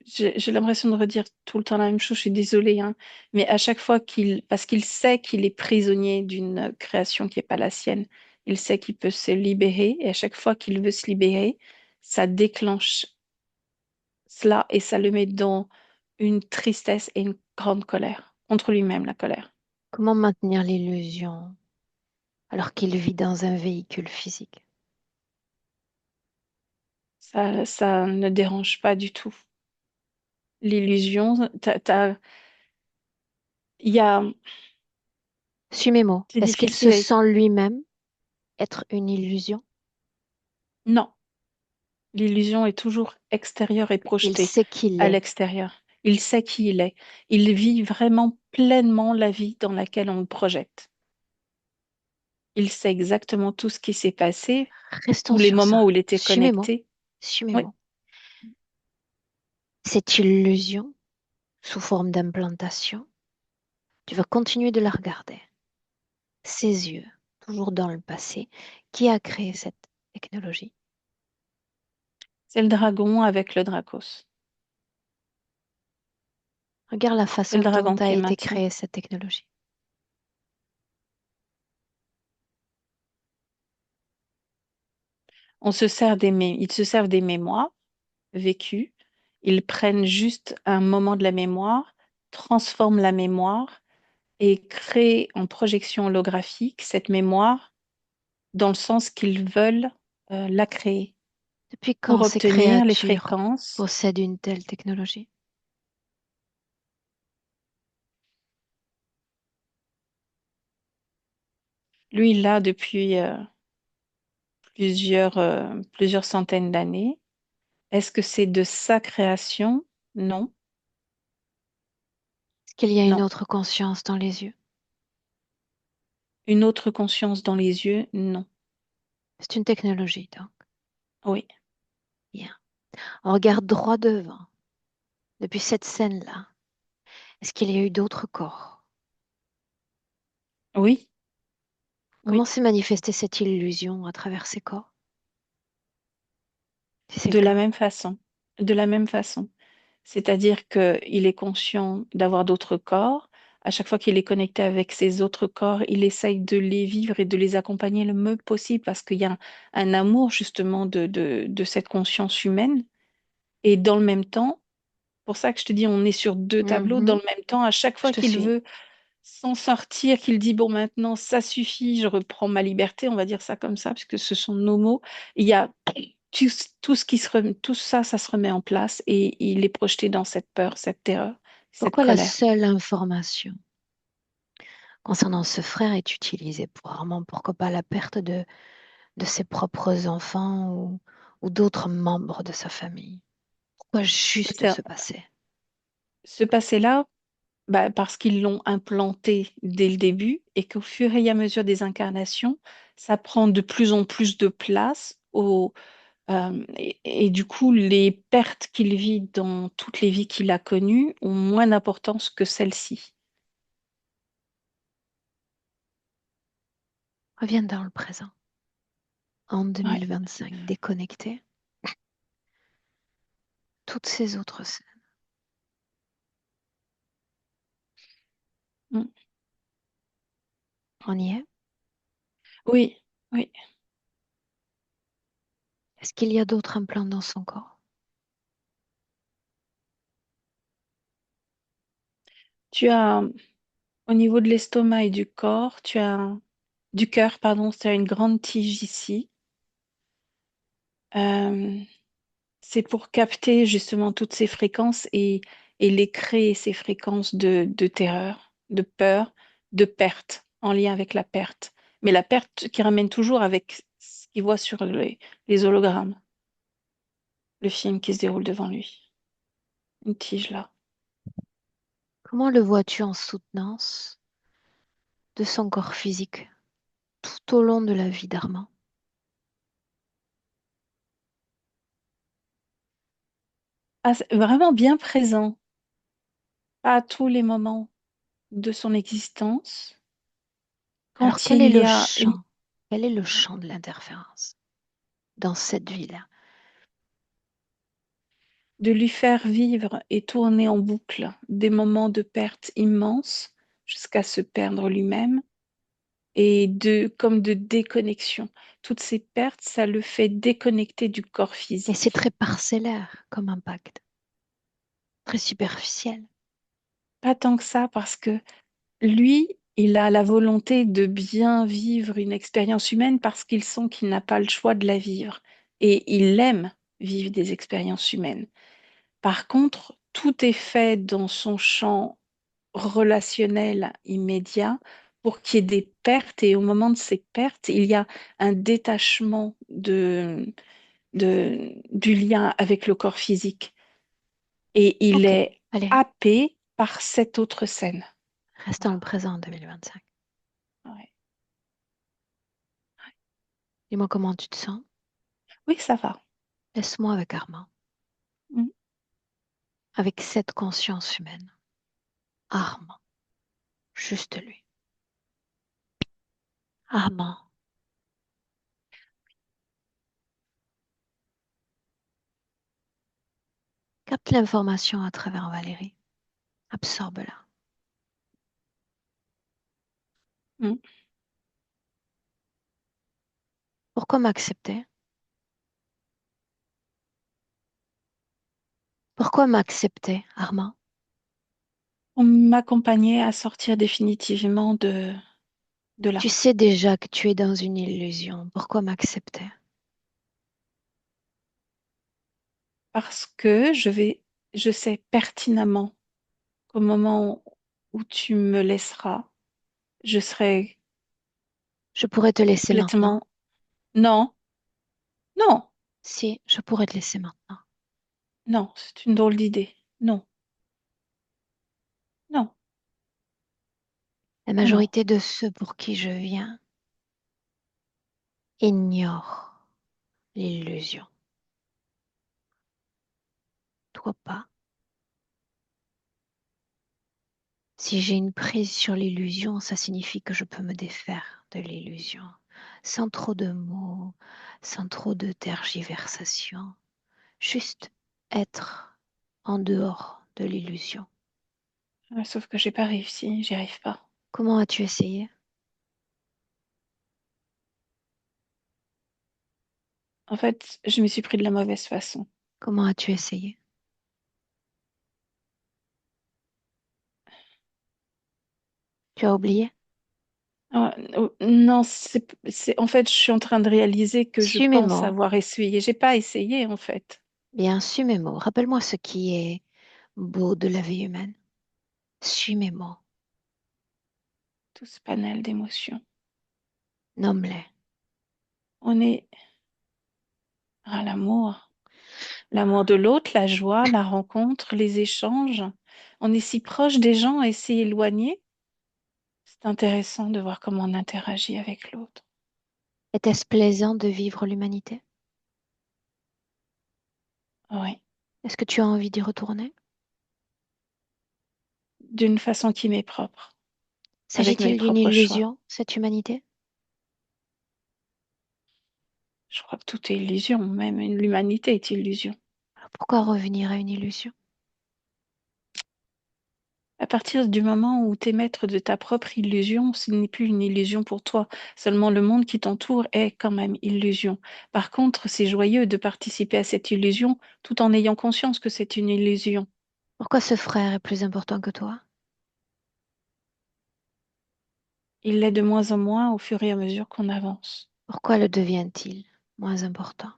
j'ai l'impression de redire tout le temps la même chose, je suis désolée, hein, mais à chaque fois parce qu'il sait qu'il est prisonnier d'une création qui n'est pas la sienne, il sait qu'il peut se libérer, et à chaque fois qu'il veut se libérer, ça déclenche cela et ça le met dans une tristesse et une grande colère, contre lui-même, la colère.
Comment maintenir l'illusion alors qu'il vit dans un véhicule physique?
Ça ne dérange pas du tout. L'illusion, il y a,
Suis mes mots.
c'est
Est-ce qu'il se
difficile à
sent lui-même être une illusion?
Non, l'illusion est toujours extérieure et
Il
projetée
sait qu'il
à
est.
l'extérieur. Il sait qui il est. Il vit vraiment pleinement la vie dans laquelle on le projette. Il sait exactement tout ce qui s'est passé,
Restons
tous les
sur ça.
moments où il était
Suis mes mots.
connecté.
Suis mes
Oui,
mots. Cette illusion, sous forme d'implantation, tu vas continuer de la regarder. Ses yeux, toujours dans le passé. Qui a créé cette technologie?
c'est le dragon avec le Dracos.
Regarde la
C'est le
façon dont
dragon
a
qui est
été
maintien.
créée cette technologie.
Ils se servent des mémoires vécues. Ils prennent juste un moment de la mémoire, transforment la mémoire et créent en projection holographique cette mémoire dans le sens qu'ils veulent la créer
Depuis
pour
quand ces
obtenir les
créatures
fréquences.
possèdent une telle technologie?
Lui, il l'a depuis plusieurs centaines d'années. Est-ce que c'est de sa création? Non,
Est-ce qu'il y a une
non.
autre conscience dans les yeux?
Une autre conscience dans les yeux? Non.
C'est une technologie, donc.
Oui,
Bien. On regarde droit devant. Depuis cette scène-là, est-ce qu'il y a eu d'autres corps?
oui,
Comment
oui.
s'est manifestée cette illusion à travers ces corps, si c'est le
De la
cas?
même façon. De la même façon. C'est-à-dire qu'il est conscient d'avoir d'autres corps. À chaque fois qu'il est connecté avec ces autres corps, il essaye de les vivre et de les accompagner le mieux possible parce qu'il y a un amour justement de cette conscience humaine. Et dans le même temps, pour ça que je te dis, on est sur deux tableaux. Dans
Mhm,
le même temps, à chaque
je
fois
te
qu'il
suis.
veut s'en sortir, qu'il dit, bon, maintenant, ça suffit, je reprends ma liberté, on va dire ça comme ça, puisque ce sont nos mots, il y a tout ça, ça se remet en place et il est projeté dans cette peur, cette terreur, cette
Pourquoi la
colère.
seule information concernant ce frère est utilisée pour Armand? Pourquoi pas la perte de ses propres enfants ou d'autres membres de sa famille? Pourquoi juste
C'est
ce passé?
ce passé-là, bah, parce qu'ils l'ont implanté dès le début et qu'au fur et à mesure des incarnations, ça prend de plus en plus de place et du coup, les pertes qu'il vit dans toutes les vies qu'il a connues ont moins d'importance que celle-ci.
Reviens dans le présent, en
Ouais.
2025, déconnecté. Toutes ces autres scènes.
Mm.
On y est?
Oui, oui.
Est-ce qu'il y a d'autres implants dans son corps?
Tu as, au niveau de l'estomac et du corps, tu as du cœur, pardon, c'est une grande tige ici. Euh, c'est pour capter justement toutes ces fréquences et les créer, ces fréquences de terreur, de peur, de perte, en lien avec la perte. Mais la perte qui ramène toujours avec ce qu'il voit sur les hologrammes, le film qui se déroule devant lui. Une tige là.
Comment le vois-tu en soutenance de son corps physique tout au long de la vie d'Armand?
Ah, c'est vraiment bien présent, pas à tous les moments de son existence.
Alors,
Quand
quel est
il
le
y a
champ? Quel est le champ de l'interférence dans cette vie-là?
de lui faire vivre et tourner en boucle des moments de perte immenses jusqu'à se perdre lui-même et comme de déconnexion. Toutes ces pertes, ça le fait déconnecter du corps
Et c'est
physique.
très parcellaire comme impact, très superficiel.
Pas tant que ça, parce que lui, il a la volonté de bien vivre une expérience humaine parce qu'il sent qu'il n'a pas le choix de la vivre. Et il aime vivre des expériences humaines. Par contre, tout est fait dans son champ relationnel immédiat pour qu'il y ait des pertes et au moment de ces pertes, il y a un détachement du lien avec le corps physique et il
Ok,
est
allez,
happé par cette autre scène.
reste dans le
Voilà.
présent en 2025.
Ouais.
Dis-moi comment tu te sens.
Oui, ça va.
Laisse-moi avec Armand,
Mm.
avec cette conscience humaine. Armand, juste lui. Armand, capte l'information à travers Valérie. Absorbe-la.
Mm.
Pourquoi m'accepter? Pourquoi m'accepter, Armand?
On m'accompagnait à sortir définitivement de
Tu
là.
sais déjà que tu es dans une illusion. Pourquoi m'accepter?
Parce que je sais pertinemment qu'au moment où tu me laisseras, je serai
Je pourrais te laisser maintenant.
complètement... Non, non,
Si, je pourrais te laisser maintenant.
non, c'est une drôle d'idée. Non, non,
La
non, non.
majorité de ceux pour qui je viens ignorent l'illusion. Toi pas. Si j'ai une prise sur l'illusion, ça signifie que je peux me défaire de l'illusion, sans trop de mots, sans trop de tergiversation, juste être en dehors de l'illusion.
Sauf que j'ai pas réussi, j'y arrive pas.
Comment as-tu essayé?
En fait, je me suis pris de la mauvaise façon.
Comment as-tu essayé? Tu as oublié?
Oh, non, en fait, je suis en train de réaliser que je
Suis mes
pense
mots.
avoir essayé. J'ai pas essayé, en fait.
Bien, suis mes mots. Rappelle-moi ce qui est beau de la vie humaine. Suis mes mots.
Tout ce panel d'émotions.
Nomme-les.
On est à l'amour. L'amour de l'autre, la joie, la rencontre, les échanges. On est si proche des gens et si éloigné. C'est intéressant de voir comment on interagit avec l'autre.
Était-ce plaisant de vivre l'humanité?
Oui,
Est-ce que tu as envie d'y retourner?
d'une façon qui m'est propre, avec mes
S'agit-il d'une
propres choix.
illusion, cette humanité?
Je crois que tout est illusion, même l'humanité est illusion.
Alors pourquoi revenir à une illusion?
À partir du moment où tu es maître de ta propre illusion, ce n'est plus une illusion pour toi. Seulement le monde qui t'entoure est quand même illusion. Par contre, c'est joyeux de participer à cette illusion tout en ayant conscience que c'est une illusion.
Pourquoi ce frère est plus important que toi?
Il l'est de moins en moins au fur et à mesure qu'on avance.
Pourquoi le devient-il moins important?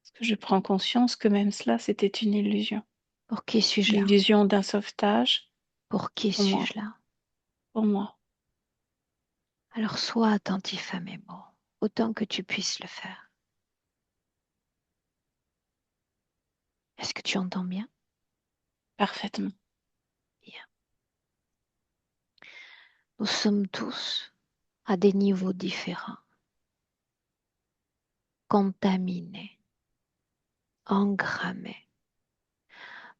Parce que je prends conscience que même cela, c'était une illusion.
Pour qui suis-je là?
L'illusion d'un sauvetage
Pour qui
pour moi,
suis-je là?
pour moi.
Alors sois attentif à mes mots, autant que tu puisses le faire. Est-ce que tu entends bien?
Parfaitement.
Bien. Nous sommes tous à des niveaux différents, contaminés, engrammés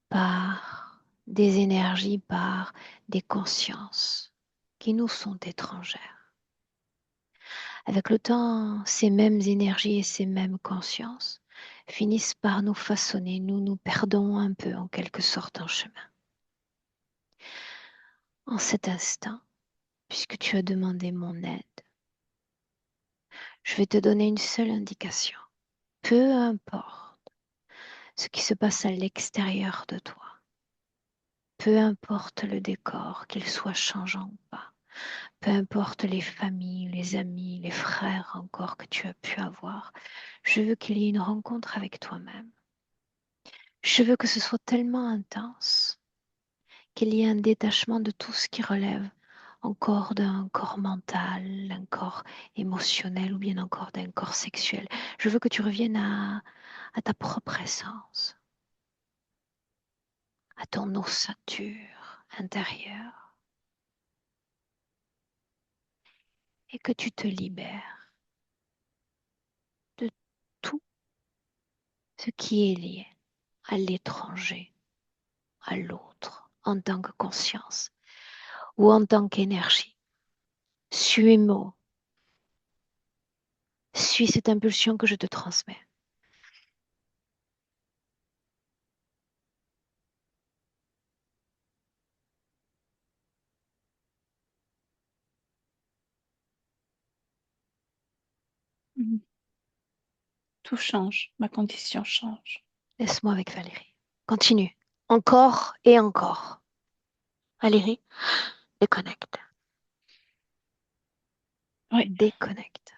par des énergies, par des consciences qui nous sont étrangères. Avec le temps, ces mêmes énergies et ces mêmes consciences finissent par nous façonner. Nous nous perdons un peu en quelque sorte en chemin. En cet instant, puisque tu as demandé mon aide, je vais te donner une seule indication. Peu importe ce qui se passe à l'extérieur de toi, peu importe le décor, qu'il soit changeant ou pas, peu importe les familles, les amis, les frères encore que tu as pu avoir, je veux qu'il y ait une rencontre avec toi-même. Je veux que ce soit tellement intense qu'il y ait un détachement de tout ce qui relève encore d'un corps mental, d'un corps émotionnel ou bien encore d'un corps sexuel. Je veux que tu reviennes à ta propre essence, à ton ossature intérieure et que tu te libères de tout ce qui est lié à l'étranger, à l'autre, en tant que conscience ou en tant qu'énergie. Suis mes mots, suis cette impulsion que je te transmets.
Mhm. Tout change, ma condition change.
Laisse-moi avec Valérie. Continue. Encore et encore. Valérie, déconnecte.
Oui.
Déconnecte.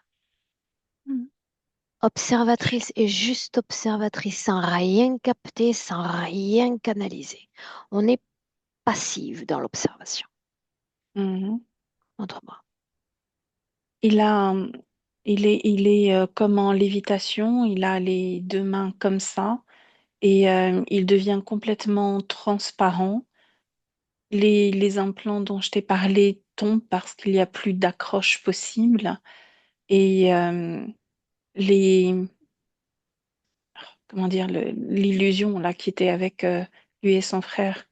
Mhm.
Observatrice et juste observatrice, sans rien capter, sans rien canaliser. On est passive dans l'observation.
Mhm.
Montre-moi.
Il a, il est comme en lévitation, il a les deux mains comme ça et il devient complètement transparent. Les implants dont je t'ai parlé tombent parce qu'il n'y a plus d'accroche possible et les, comment dire, l'illusion là qui était avec lui et son frère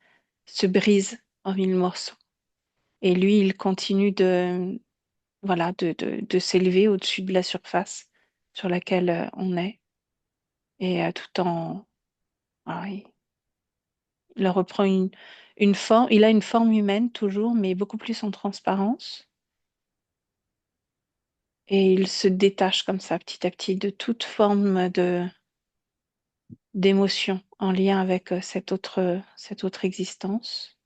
se brise en mille morceaux. Et lui, il continue de, voilà, de s'élever au-dessus de la surface sur laquelle on est. Et tout en... ah, il reprend une forme, il a une forme humaine toujours, mais beaucoup plus en transparence. Et il se détache comme ça, petit à petit, de toute forme d'émotion en lien avec cette autre existence.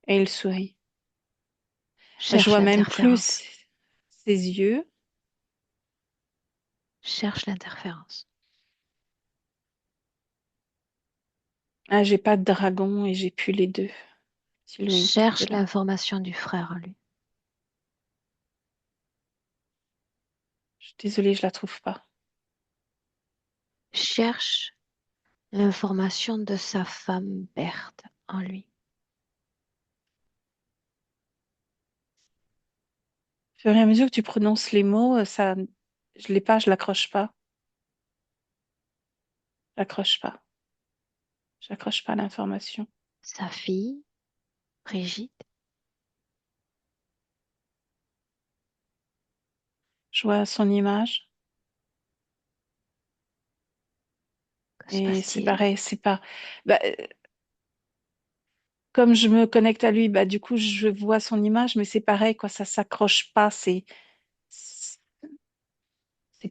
Et il sourit. Je
Cherche
vois même
l'interférence.
plus ses yeux.
Cherche l'interférence.
Ah, j'ai pas de dragon et j'ai plus les deux silhouettes de
Cherche
là.
l'information du frère, lui.
Je suis désolée, je la trouve pas.
Cherche l'information de sa femme Berthe en lui.
Au fur et à mesure que tu prononces les mots, ça, je l'ai pas, je l'accroche pas. J'accroche pas. J'accroche pas à l'information.
Sa fille, Brigitte,
Je vois son image
que se
et c'est
passe-t-il?
pareil, c'est pas. Bah, comme je me connecte à lui, bah du coup je vois son image, mais c'est pareil quoi, ça s'accroche pas, c'est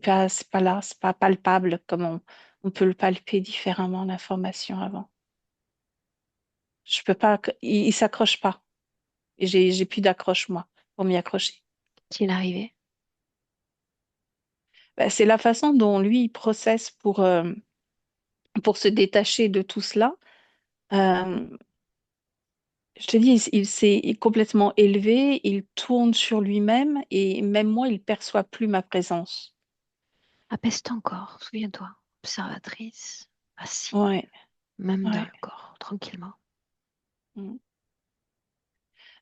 pas là, c'est pas palpable comme on peut le palper différemment l'information avant. Je peux pas, il s'accroche pas. Et j'ai plus d'accroche, moi, pour m'y accrocher.
Qu'est-il arrivé?
Ben, c'est la façon dont lui, il processe pour se détacher de tout cela. Euh, je te dis, il s'est complètement élevé, il tourne sur lui-même et même moi, il perçoit plus ma présence.
Apaise ton corps, souviens-toi. Observatrice, assis,
Ouais,
même dans
ouais.
le corps, tranquillement.
Mm.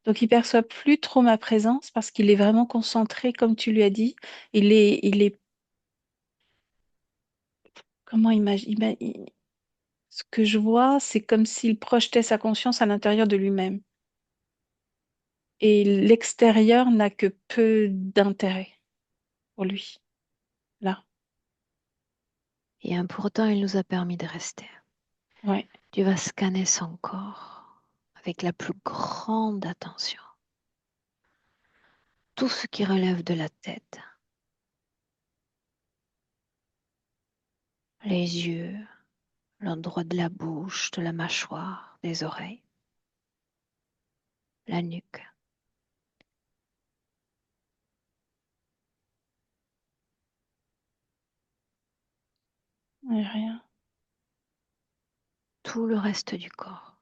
Donc, il perçoit plus trop ma présence parce qu'il est vraiment concentré, comme tu lui as dit. Il est, comment imaginer? Ce que je vois, c'est comme s'il projetait sa conscience à l'intérieur de lui-même. Et l'extérieur n'a que peu d'intérêt pour lui, là.
Et pourtant, il nous a permis de rester.
Ouais.
Tu vas scanner son corps avec la plus grande attention. Tout ce qui relève de la tête, les yeux, l'endroit de la bouche, de la mâchoire, des oreilles, la nuque.
Rien.
Tout le reste du corps.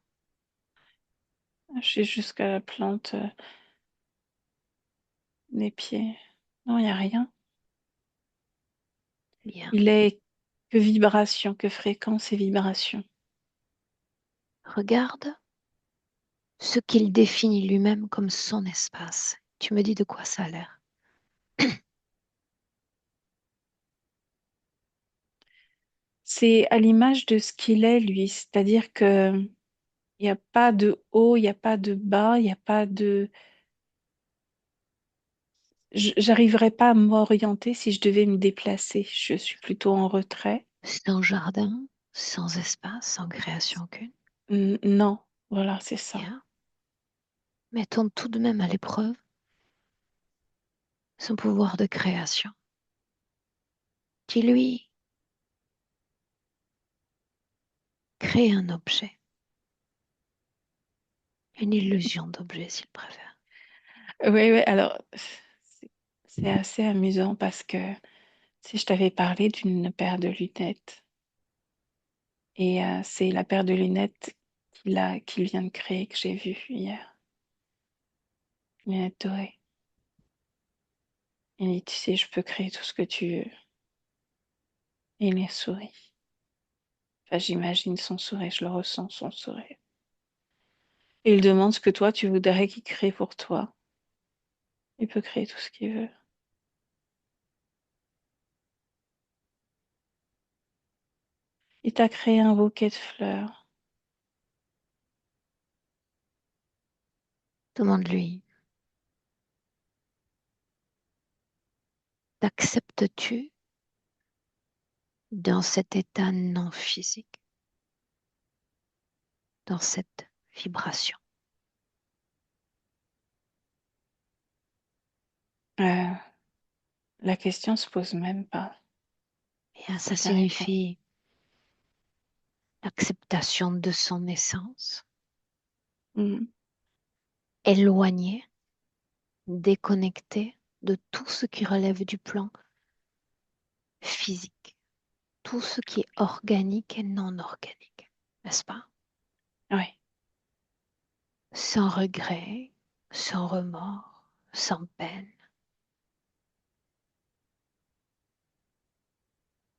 Je suis jusqu'à la plante des pieds. Non, il n'y a rien.
Bien.
Il est que vibration, que fréquence et vibration.
Regarde ce qu'il définit lui-même comme son espace. Tu me dis de quoi ça a l'air.
C'est à l'image de ce qu'il est, lui. C'est-à-dire que il n'y a pas de haut, il n'y a pas de bas, il n'y a pas de... J'arriverais pas à m'orienter si je devais me déplacer. Je suis plutôt en retrait.
Sans jardin, sans espace, sans création aucune.
Non, voilà, c'est ça.
Bien. Mettons tout de même à l'épreuve son pouvoir de création, qui lui crée un objet, une illusion d'objet s'il préfère.
Oui, oui, alors, c'est c'est assez amusant parce que si je t'avais parlé d'une paire de lunettes, et c'est la paire de lunettes qu'il vient de créer que j'ai vue hier, lunettes dorées. Il dit, tu sais, je peux créer tout ce que tu veux. Et il est sourit. Enfin, j'imagine son sourire, je le ressens, son sourire. Et il demande ce que toi, tu voudrais qu'il crée pour toi. Il peut créer tout ce qu'il veut. Il t'a créé un bouquet de fleurs.
Demande-lui, t'acceptes-tu dans cet état non physique, dans cette vibration?
Euh, la question se pose même pas.
Et ça
Je la réponds.
signifie l'acceptation de son essence,
Mm.
éloignée, déconnectée de tout ce qui relève du plan physique, tout ce qui est organique et non organique, n'est-ce pas?
Oui,
Sans regret, sans remords, sans peine,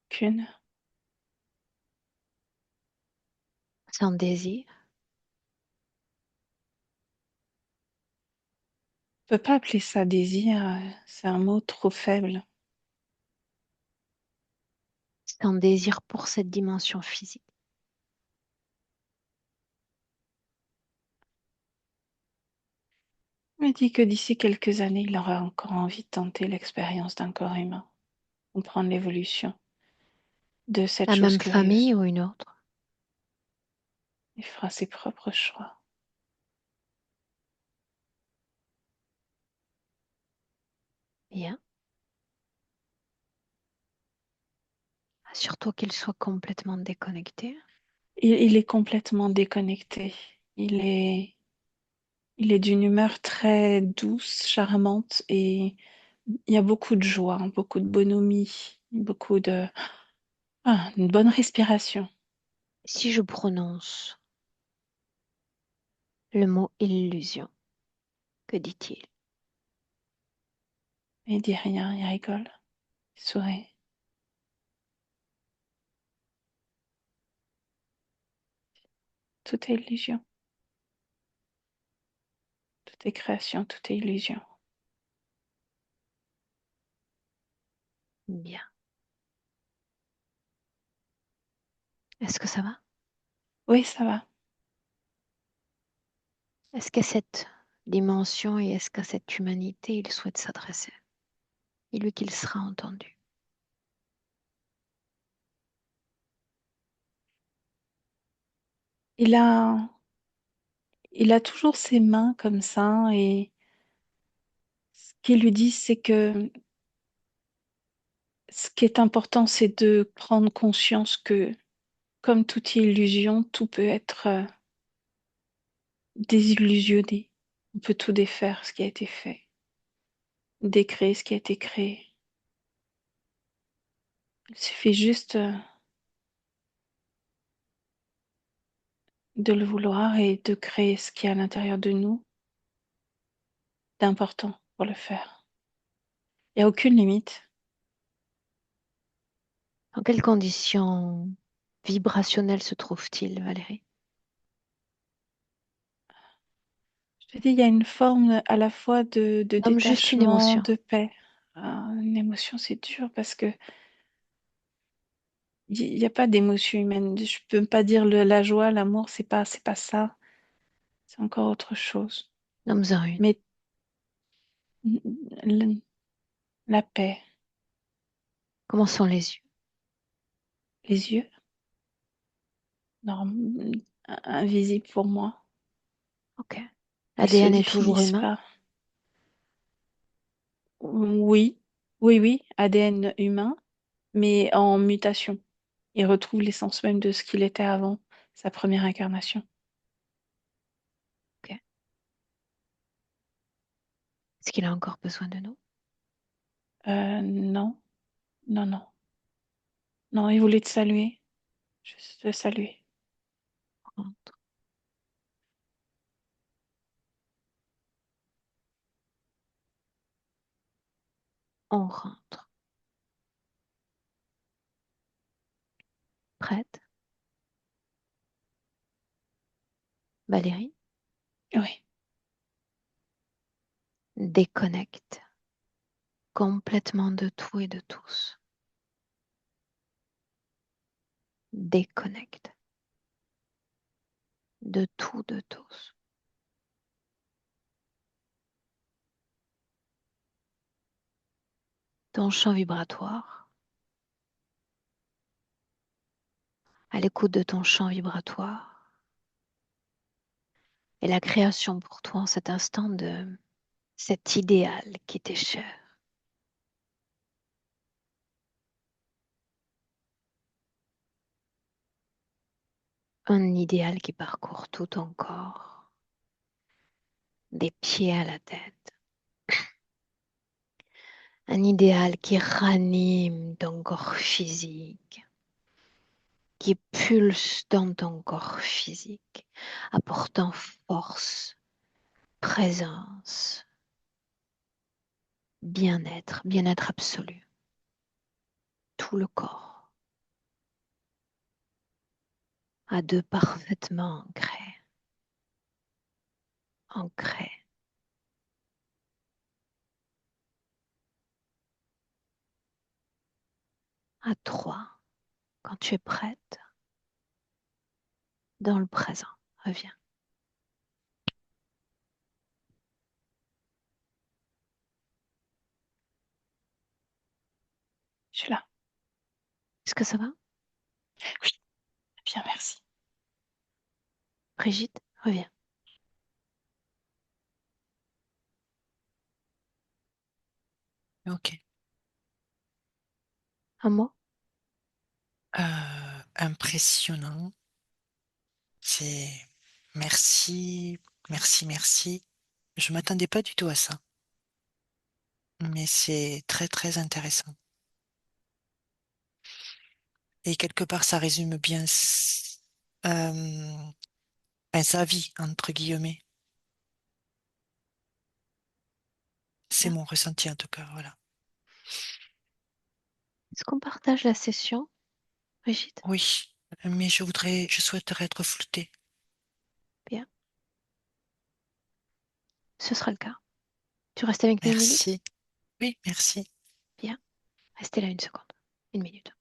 qu'une.
sans désir,
On peut pas appeler ça désir, c'est un mot trop faible.
sans désir pour cette dimension physique.
Il me dit que d'ici quelques années, il aura encore envie de tenter l'expérience d'un corps humain, comprendre l'évolution de cette
La
chose
même
curieuse.
famille ou une autre?
Il fera ses propres choix.
Bien. Assure-toi qu'il soit complètement déconnecté.
Il est complètement déconnecté. Il est, il est d'une humeur très douce, charmante et il y a beaucoup de joie, beaucoup de bonhomie, beaucoup de... Ah, une bonne respiration.
Si je prononce le mot illusion, que dit-il?
Il dit rien, il rigole, il sourit. Tout est illusion, tout est création, tout est illusion.
Bien. Est-ce que ça va?
Oui, ça va.
Est-ce qu'à cette dimension et est-ce qu'à cette humanité, il souhaite s'adresser? Il veut qu'il sera entendu.
Il a, il a toujours ses mains comme ça et ce qu'il lui dit, c'est que ce qui est important, c'est de prendre conscience que, comme toute illusion, tout peut être désillusionné. On peut tout défaire, ce qui a été fait, décréer ce qui a été créé. Il suffit juste de le vouloir et de créer ce qui est à l'intérieur de nous d'important pour le faire. Il n'y a aucune limite.
Dans quelles conditions vibrationnelles se trouve-t-il, Valérie?
Je te dis, il y a une forme à la fois de
Nomme juste une
détachement,
émotion.
de paix. Une émotion, c'est dur parce que il n'y a pas d'émotion humaine. Je peux pas dire la joie, l'amour, c'est pas ça. C'est encore autre chose.
Nomme-en une.
Mais l- la paix,
Comment sont les yeux?
les yeux, invisibles pour moi.
Ok.
Ils se
L'ADN est toujours
définissent
humain?
pas. Oui, oui, ADN humain, mais en mutation. Il retrouve l'essence même de ce qu'il était avant sa première incarnation.
Ok. Est-ce qu'il a encore besoin de nous?
Non, non, non. Non, il voulait te saluer. Juste te saluer.
On rentre. On rentre. Prête? Valérie?
Oui,
Déconnecte complètement de tout et de tous. Déconnecte de tout, de tous. Ton champ vibratoire, à l'écoute de ton champ vibratoire, et la création pour toi en cet instant de cet idéal qui t'est cher. Un idéal qui parcourt tout ton corps, des pieds à la tête. Un idéal qui ranime ton corps physique, qui pulse dans ton corps physique, apportant force, présence, bien-être, bien-être absolu. Tout le corps, à deux parfaitement ancrés, ancrés. À trois, quand tu es prête, dans le présent. Reviens.
je suis là.
Est-ce que ça va?
Oui, bien, merci.
Brigitte, reviens.
Ok.
Un mot?
Impressionnant. C'est Merci, merci, merci. Je m'attendais pas du tout à ça, mais c'est très, très intéressant. Et quelque part, ça résume bien ben, sa vie, entre guillemets. C'est
Bien.
mon ressenti en tout cas, voilà.
Est-ce qu'on partage la session, Brigitte?
Oui, mais je souhaiterais être floutée.
Bien. Ce sera le cas. Tu restes avec nous une minute?
Merci. Oui, merci.
Bien. Restez là une seconde. Une minute.